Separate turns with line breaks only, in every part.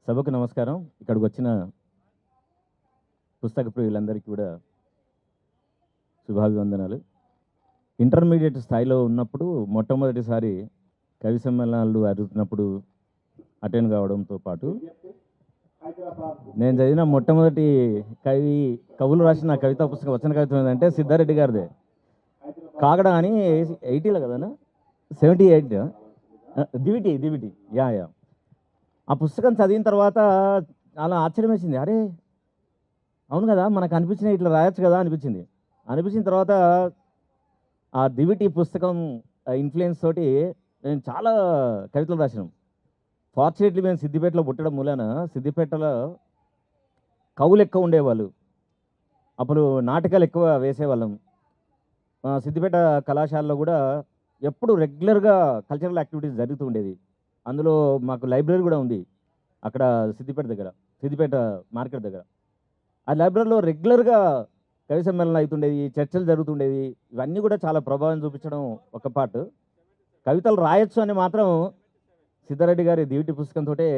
సభకు నమస్కారం. ఇక్కడికి వచ్చిన పుస్తక ప్రియులందరికీ కూడా శుభాభివందనాలు. ఇంటర్మీడియట్ స్థాయిలో ఉన్నప్పుడు మొట్టమొదటిసారి కవి సమ్మేళనాలు జరుగుతున్నప్పుడు అటెండ్ కావడంతో పాటు నేను చదివిన మొట్టమొదటి కవులు రాసిన కవితా పుస్తకం వచన కవిత్వం ఏంటంటే సిద్ధారెడ్డి గారిదే. కాగడ అని 80లో కదనా, 78 దివిటి యా. ఆ పుస్తకం చదివిన తర్వాత చాలా ఆశ్చర్యం వేసింది. అరే అవును కదా, మనకు అనిపించిన ఇట్లా రాయొచ్చు కదా అనిపించిన తర్వాత ఆ దివిటి పుస్తకం ఇన్ఫ్లుయెన్స్ తోటి నేను చాలా కవితలు రాసినాం. ఫార్చునేట్లీ మేము సిద్దిపేటలో పుట్టడం మూలాన సిద్దిపేటలో కవులు ఎక్కువ ఉండేవాళ్ళు. అప్పుడు నాటకాలు ఎక్కువ వేసేవాళ్ళం. సిద్దిపేట కళాశాలలో కూడా ఎప్పుడు రెగ్యులర్గా కల్చరల్ యాక్టివిటీస్ జరుగుతూ ఉండేది. అందులో మాకు లైబ్రరీ కూడా ఉంది అక్కడ సిద్దిపేట మార్కెట్ దగ్గర. ఆ లైబ్రరీలో రెగ్యులర్గా కవి సమ్మేళనాలు అవుతుండేది, చర్చలు జరుగుతుండేది. ఇవన్నీ కూడా చాలా ప్రభావం చూపించడం ఒక పార్ట్. కవితలు రాయొచ్చు అని మాత్రం సిద్ధారెడ్డి గారి దివిటి పుస్తకంతో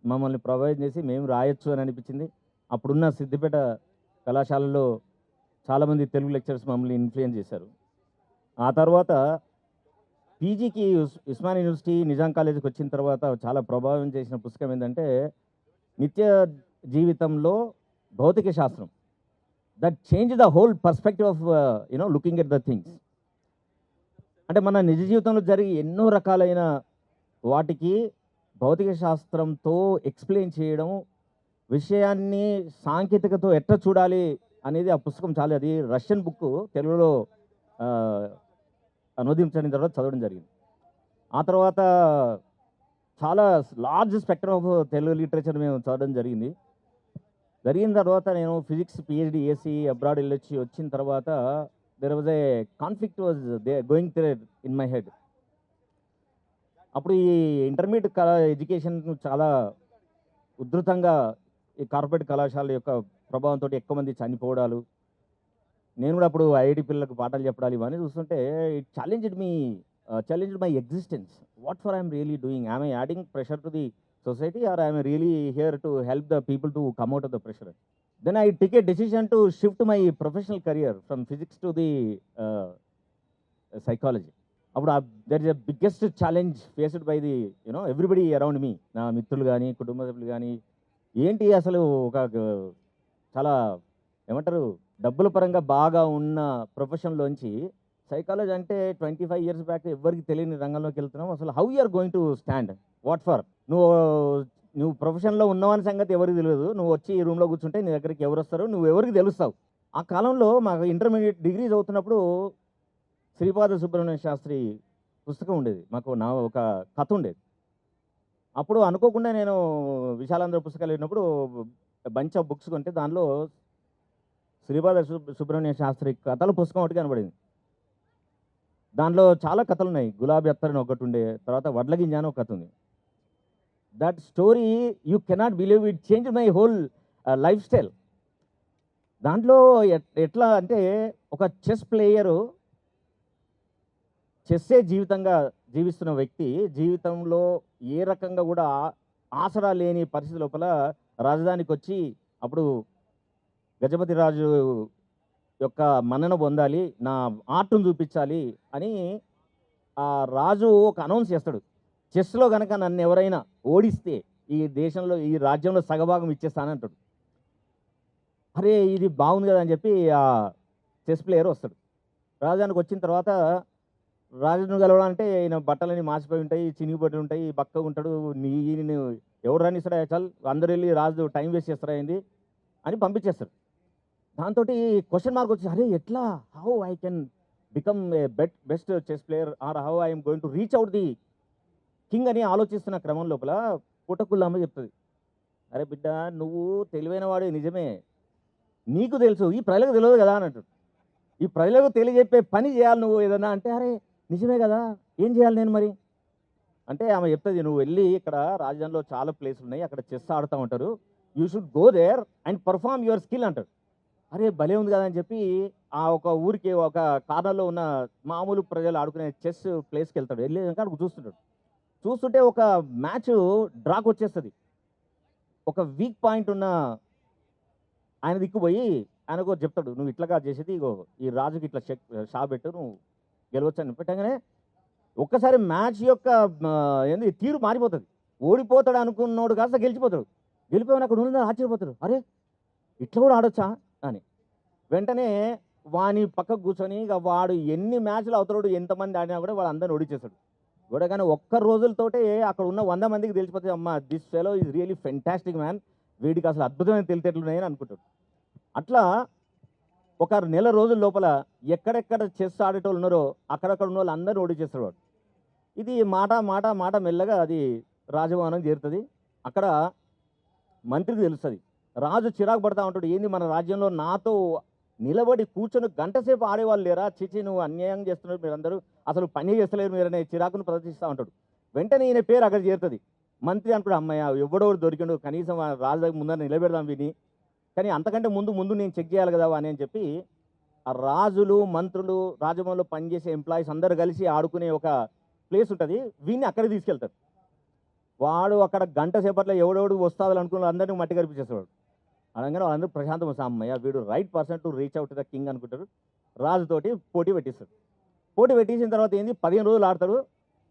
మమ్మల్ని ప్రభావితం చేసి మేము రాయొచ్చు అని అనిపించింది. అప్పుడున్న సిద్దిపేట కళాశాలలో చాలామంది తెలుగు లెక్చరర్స్ మమ్మల్ని ఇన్ఫ్లుయెన్స్ చేశారు. ఆ తర్వాత పీజీకి ఉస్మాన్ యూనివర్సిటీ నిజాం కాలేజీకి వచ్చిన తర్వాత చాలా ప్రభావం చేసిన పుస్తకం ఏంటంటే నిత్య జీవితంలో భౌతిక శాస్త్రం. That change the whole perspective of looking at the things. అంటే మన నిజ జీవితంలో జరిగే ఎన్నో రకాలైన వాటికి భౌతిక శాస్త్రంతో ఎక్స్ప్లెయిన్ చేయడం, విషయాన్ని సాంకేతికతో ఎట్లా చూడాలి అనేది ఆ పుస్తకం చాలా, అది రష్యన్ బుక్ తెలుగులో అనువదించిన తర్వాత చదవడం జరిగింది. ఆ తర్వాత చాలా large spectrum of Telugu literature మేము చదవడం జరిగిన తర్వాత నేను ఫిజిక్స్ పిహెచ్డి ఏసీ అబ్రాడ్ వెళ్ళొచ్చి వచ్చిన తర్వాత there was a conflict was going in my head. అప్పుడు ఈ ఇంటర్మీడియట్ ఎడ్యుకేషన్ చాలా ఉధృతంగా ఈ కార్పొరేట్ కళాశాల యొక్క ప్రభావంతో ఎక్కువ మంది చనిపోవడాలు, నేను కూడా అప్పుడు ఐఐటి పిల్లలకు పాఠాలు చెప్పడాలు ఇవన్నీ చూస్తుంటే it challenged my existence. What for I'm really doing? I'm adding pressure to the society, or I am really here to help the people to come out of the pressure? Then I took a decision to shift my professional career from physics to the psychology. Appudu there is a biggest challenge faced by the everybody around me, na mitrulu gaani kutumba sabhyulu gaani, enti asalu oka chala emantaru డబ్బుల పరంగా బాగా ఉన్న ప్రొఫెషన్లోంచి psychology అంటే 25 years back ఎవరికి తెలియని రంగంలోకి వెళ్తున్నావు. అసలు how you are going to stand? What for? నువ్వు ప్రొఫెషన్లో ఉన్నావని సంగతి ఎవరికి తెలియదు. నువ్వు వచ్చి ఈ రూమ్లో కూర్చుంటే నీ దగ్గరికి ఎవరు వస్తారో నువ్వు ఎవరికి తెలుస్తావు. ఆ కాలంలో మాకు ఇంటర్మీడియట్ డిగ్రీ చదువుతున్నప్పుడు శ్రీపాద సుబ్రహ్మణ్య శాస్త్రి పుస్తకం ఉండేది, మాకు ఒక కథ ఉండేది. అప్పుడు అనుకోకుండా నేను విశాలాంధ్ర పుస్తకాలు వెళ్ళినప్పుడు బంచ్ ఆఫ్ బుక్స్ కొంటే దానిలో శ్రీపాద సుబ్రహ్మణ్య శాస్త్రి కథల పుస్తకం ఒకటి కనబడింది. దాంట్లో చాలా కథలు ఉన్నాయి. గులాబీ అత్తర్ అని ఒకటి ఉండే, తర్వాత వడ్లగింజ అని ఒక కథ ఉంది. That story you cannot believe, it change my whole life style. దాంట్లో ఎట్లా అంటే ఒక చెస్ ప్లేయరు, చెస్సే జీవితంగా జీవిస్తున్న వ్యక్తి జీవితంలో ఏ రకంగా కూడా ఆసరా లేని పరిస్థితి లోపల రాజధానికి వచ్చి అప్పుడు గజపతి రాజు యొక్క మన్నన పొందాలి, నా ఆర్ట్ను చూపించాలి అని ఆ రాజు ఒక అనౌన్స్ చేస్తాడు. చెస్లో కనుక నన్ను ఎవరైనా ఓడిస్తే ఈ దేశంలో ఈ రాజ్యంలో సగభాగం ఇచ్చేస్తానంటాడు. అరే ఇది బాగుంది కదా అని చెప్పి ఆ చెస్ ప్లేయర్ వస్తాడు. రాజధానికి వచ్చిన తర్వాత రాజును గెలవడాలంటే ఈయన బట్టలని మాసిపోయి ఉంటాయి, చినిగిపోయి ఉంటాయి, బక్కగా ఉంటాడు. ఈయన ఎవరు రానిస్తాడా, చాలు అందరు వెళ్ళి రాజు టైం వేస్ట్ చేస్తారా ఏంది అని పంపించేస్తాడు. దాంతో క్వశ్చన్ మార్క్ వచ్చి, అరే ఎట్లా, how I can become a best chess player, or how I'm going to reach out the king అని ఆలోచిస్తున్న క్రమం లోపల పుట్టకుళ్ళమ్మ చెప్తుంది, అరే బిడ్డ నువ్వు తెలివైన వాడు నిజమే, నీకు తెలుసు, ఈ ప్రజలకు తెలియదు కదా అన్నట్టు. ఈ ప్రజలకు తెలియజెప్పే పని చేయాలి నువ్వు ఏదన్నా అంటే, అరే నిజమే కదా, ఏం చేయాలి నేను మరి అంటే ఆమె చెప్తుంది, నువ్వు వెళ్ళి ఇక్కడ రాజధానిలో చాలా ప్లేసులు ఉన్నాయి, అక్కడ చెస్ ఆడుతూ ఉంటారు, you should go there and perform your skill అంటాడు. అరే భలే ఉంది కదా అని చెప్పి ఆ ఒక ఊరికి ఒక కార్నర్లో ఉన్న మామూలు ప్రజలు ఆడుకునే చెస్ ప్లేస్కి వెళ్తాడు. వెళ్ళి అక్కడ చూస్తుంటాడు. చూస్తుంటే ఒక మ్యాచ్ డ్రాక్ వచ్చేస్తుంది. ఒక వీక్ పాయింట్ ఉన్న ఆయన దిక్కుపోయి ఆయనకు చెప్తాడు, నువ్వు ఇట్లాగా చేసేది ఇగో ఈ రాజుకి ఇట్లా షా పెట్టు, నువ్వు గెలవచ్చు అని పెట్టగానే ఒక్కసారి మ్యాచ్ యొక్క ఏంది తీరు మారిపోతుంది. ఓడిపోతాడు అనుకున్నోడు కాస్త గెలిచిపోతాడు. గెలిపోయిన అక్కడ ఉన్న ఆశ్చర్యపోతాడు, అరే ఇట్లా కూడా ఆడొచ్చా అని. వెంటనే వాని పక్కకు కూర్చొని ఇక వాడు ఎన్ని మ్యాచ్లు అవుతాడు, ఎంతమంది ఆడినా కూడా వాడు అందరిని ఓడిచేస్తాడు. ఓడగానే ఒక్క రోజులతోటే అక్కడ ఉన్న 100 మందికి తెలిసిపోతుంది, అమ్మ this fellow is really fantastic man, వీడికి అసలు అద్భుతమైన తెలితేటలున్నాయని అనుకుంటాడు. అట్లా ఒక నెల రోజుల లోపల ఎక్కడెక్కడ చెస్ ఆడేటోళ్ళు ఉన్నారో అక్కడక్కడ ఉన్న వాళ్ళు అందరూ ఓడిచేస్తాడు వాడు. ఇది మాట మాట మాట మెల్లగా అది రాజభవనం చేరుతుంది. అక్కడ మంత్రికి తెలుస్తుంది. రాజు చిరాకు పడతా ఉంటాడు, ఏంది మన రాజ్యంలో నాతో నిలబడి కూర్చొని గంట సేపు ఆడేవాళ్ళు లేరా, చిచి నువ్వు అన్యాయం చేస్తున్నారు మీరందరూ, అసలు పని చేస్తలేరు మీరనే చిరాకును ప్రదర్శిస్తూ ఉంటాడు. వెంటనే ఈయన పేరు అక్కడ చేరుతుంది. మంత్రి అనుకోడు, అమ్మయ్య ఎవడోడు దొరికిండు, కనీసం రాజు దగ్గర ముందర నిలబెడదాం విని, కానీ అంతకంటే ముందు నేను చెక్ చేయాలి కదా అని చెప్పి ఆ రాజులు మంత్రులు రాజభవన్లో పనిచేసే ఎంప్లాయీస్ అందరు కలిసి ఆడుకునే ఒక ప్లేస్ ఉంటుంది, వీడిని అక్కడికి తీసుకెళ్తారు. వాడు అక్కడ గంట సేపట్లో ఎవడెవడు వస్తాదని అనుకున్న అందరినీ మట్టి కనిపించేస్తాడు. అనగానే వాళ్ళందరూ ప్రశాంతం వస్తాం, అమ్మయ్య వీడు right person to reach out the king అనుకుంటారు. రాజుతోటి పోటీ పెట్టిస్తాడు. పోటీ పెట్టేసిన తర్వాత ఏంది 15 రోజులు ఆడతాడు.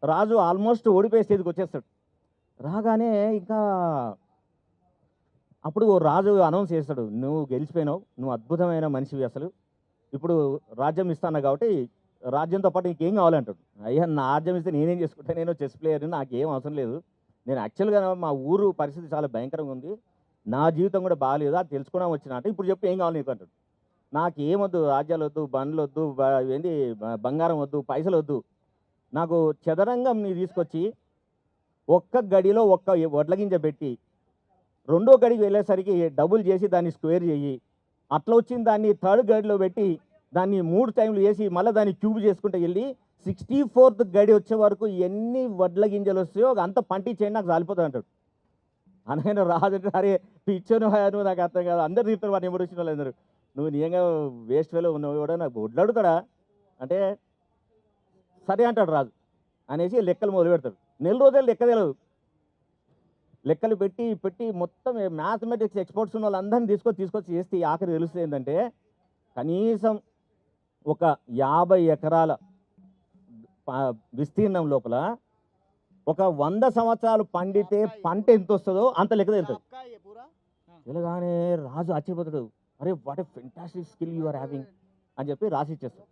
రాజు ఆల్మోస్ట్ ఓడిపోయే స్టేజ్కి వచ్చేస్తాడు. రాగానే ఇంకా అప్పుడు రాజు అనౌన్స్ చేస్తాడు, నువ్వు గెలిచిపోయినావు, నువ్వు అద్భుతమైన మనిషివి, అసలు ఇప్పుడు రాజ్యం ఇస్తాను కాబట్టి రాజ్యంతో పాటు నీకేం కావాలంటాడు. అయ్యా నా రాజ్యం ఇస్తే నేనేం చేసుకుంటా, నేను చెస్ ప్లేయర్ని, నాకేం అవసరం లేదు, నేను యాక్చువల్గా మా ఊరు పరిస్థితి చాలా భయంకరంగా ఉంది, నా జీవితం కూడా బాగాలేదు, అది తెలుసుకోవడం వచ్చినట్టు, ఇప్పుడు చెప్పి ఏం కావాలి నీకు అంటాడు. నాకేమొద్దు, రాజ్యాలు వద్దు, బండ్లు వద్దు, ఏంది బంగారం వద్దు, పైసలు వద్దు, నాకు చదరంగంని తీసుకొచ్చి ఒక్క గడిలో ఒక్క వడ్ల గింజ పెట్టి రెండో గడికి వెళ్ళేసరికి డబుల్ చేసి దాన్ని స్క్వేర్ చేయి, అట్లా వచ్చిన దాన్ని థర్డ్ గడిలో పెట్టి దాన్ని 3 టైంలు వేసి మళ్ళీ దాన్ని క్యూబ్ చేసుకుంటూ వెళ్ళి 64th గడి వచ్చే వరకు ఎన్ని వడ్ల గింజలు వస్తాయో అంత పంటి చేయండి, నాకు చాలిపోతుంది అంటాడు. అనగానే రాజంటే, అరే పిచ్చను నువ్వు, నాకు అర్థం కాదు, అందరు తీరుతారు వాడిని ఎవరు వచ్చిన వాళ్ళందరూ, నువ్వు నిజంగా వేస్ట్ వేలో ఉన్నావు కూడా, నాకు వడ్లాడుతాడా అంటే సరే అంటాడు రాజు అనేసి లెక్కలు మొదలు పెడతాడు. నెల రోజులు లెక్క తెలియదు, లెక్కలు పెట్టి పెట్టి మొత్తం మ్యాథమెటిక్స్ ఎక్స్పర్ట్స్ ఉన్న వాళ్ళందరినీ తీసుకొచ్చి చేస్తే ఆఖరి తెలుస్తుంది ఏంటంటే కనీసం ఒక 50 ఎకరాల విస్తీర్ణం లోపల ఒక 100 సంవత్సరాలు పండితే పంట ఎంత వస్తుందో అంత లెక్క తెలుస్తుంది. తెలగానే రాజు ఆశ్చర్యపోతాడు, అరే what a fantastic skill you are having అని చెప్పి రాసి ఇచ్చేస్తాడు.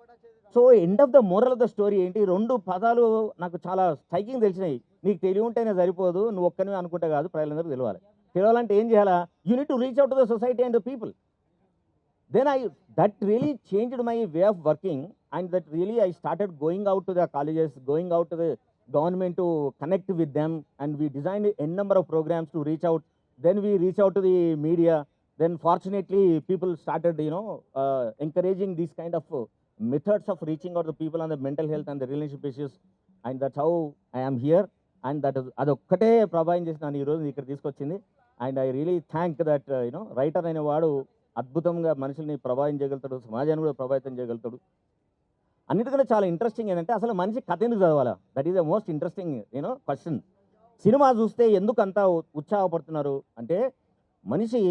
So end of the moral of the story ఏంటి, 2 పదాలు నాకు చాలా స్ట్రైకింగ్ తెలిసినాయి. నీకు తెలివి ఉంటేనే సరిపోదు, నువ్వు ఒక్కనివే అనుకుంటే కాదు, ప్రజలందరూ తెలియాలి. తెలియాలంటే ఏం చేయాలా, you need to reach out to the society and the people. Then that really changed my way of working, and that really I started going out to the colleges, going out to the government to connect with them, and we designed a number of programs to reach out. Then we reach out to the media. Then fortunately people started, encouraging these kind of methods of reaching out to people on the mental health and the relationship issues, and that's how I am here. And that is అదొక్కటే ప్రభావం చేసి నన్ను ఈరోజు ఇక్కడ తీసుకొచ్చింది. And I really thank that writer అనే వాడు అద్భుతంగా మనుషుల్ని ప్రభావితం చేయగలుగుతాడు, సమాజాన్ని కూడా ప్రభావితం చేయగలుగుతాడు. అన్నిటికన్నా చాలా ఇంట్రెస్టింగ్ ఏంటంటే అసలు మనిషి కథ ఎందుకు చదవాలా, that is the most interesting question. Cinema చూస్తే ఎందుకు అంతా ఉత్సాహపడుతున్నారు అంటే మనిషి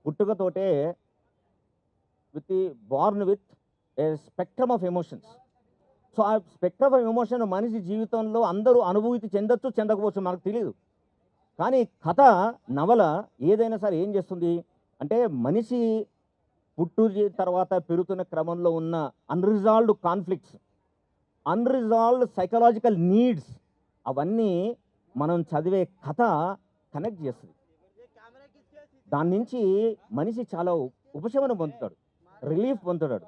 పుట్టుకతోటే born with a spectrum of emotions. So ఆ స్పెక్ట్రమ్ ఆఫ్ ఎమోషన్ మనిషి జీవితంలో అందరూ అనుభూతి చెందొచ్చు, చెందకపోవచ్చు, మనకు తెలియదు. కానీ కథ, నవల ఏదైనా సరే ఏం చేస్తుంది అంటే మనిషి తర్వాత పెరుగుతున్న క్రమంలో ఉన్న unresolved conflicts, unresolved psychological needs, అవన్నీ మనం చదివే కథ కనెక్ట్ చేస్తుంది. దాని నుంచి మనిషి చాలా ఉపశమనం పొందుతాడు, రిలీఫ్ పొందుతాడు.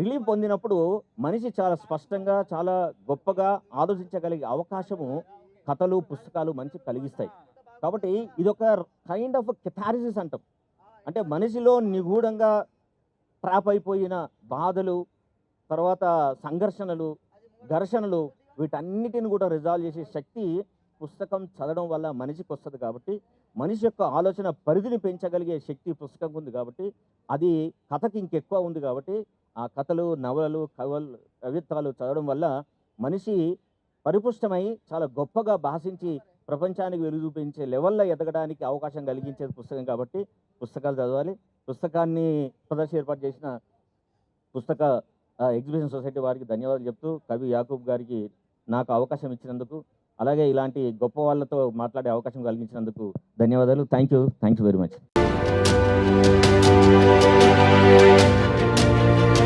రిలీఫ్ పొందినప్పుడు మనిషి చాలా స్పష్టంగా, చాలా గొప్పగా ఆలోచించగలిగే అవకాశము కథలు, పుస్తకాలు మనిషి కలిగిస్తాయి. కాబట్టి ఇదొక కైండ్ ఆఫ్ కెథారిసిస్ అంటాం. అంటే మనిషిలో నిగూఢంగా ట్రాప్ అయిపోయిన బాధలు, తర్వాత సంఘర్షణలు, ఘర్షణలు, వీటన్నిటిని కూడా రిజాల్వ్ చేసే శక్తి పుస్తకం చదవడం వల్ల మనిషికి వస్తుంది. కాబట్టి మనిషి యొక్క ఆలోచన పరిధిని పెంచగలిగే శక్తి పుస్తకం ఉంది. కాబట్టి అది కథకి ఇంకెక్కువ ఉంది. కాబట్టి ఆ కథలు, నవలలు, కవిత్వాలు చదవడం వల్ల మనిషి పరిపుష్టమై చాలా గొప్పగా భాషించి ప్రపంచానికి వెలుగు చూపించే లెవెల్లో ఎదగడానికి అవకాశం కలిగించేది పుస్తకం కాబట్టి పుస్తకాలు చదవాలి. పుస్తకాన్ని ప్రదర్శన ఏర్పాటు చేసిన పుస్తక ఎగ్జిబిషన్ సొసైటీ వారికి ధన్యవాదాలు చెప్తూ, కవి యాకూబ్ గారికి నాకు అవకాశం ఇచ్చినందుకు, అలాగే ఇలాంటి గొప్ప వాళ్ళతో మాట్లాడే అవకాశం కలిగించినందుకు ధన్యవాదాలు. Thank you very much.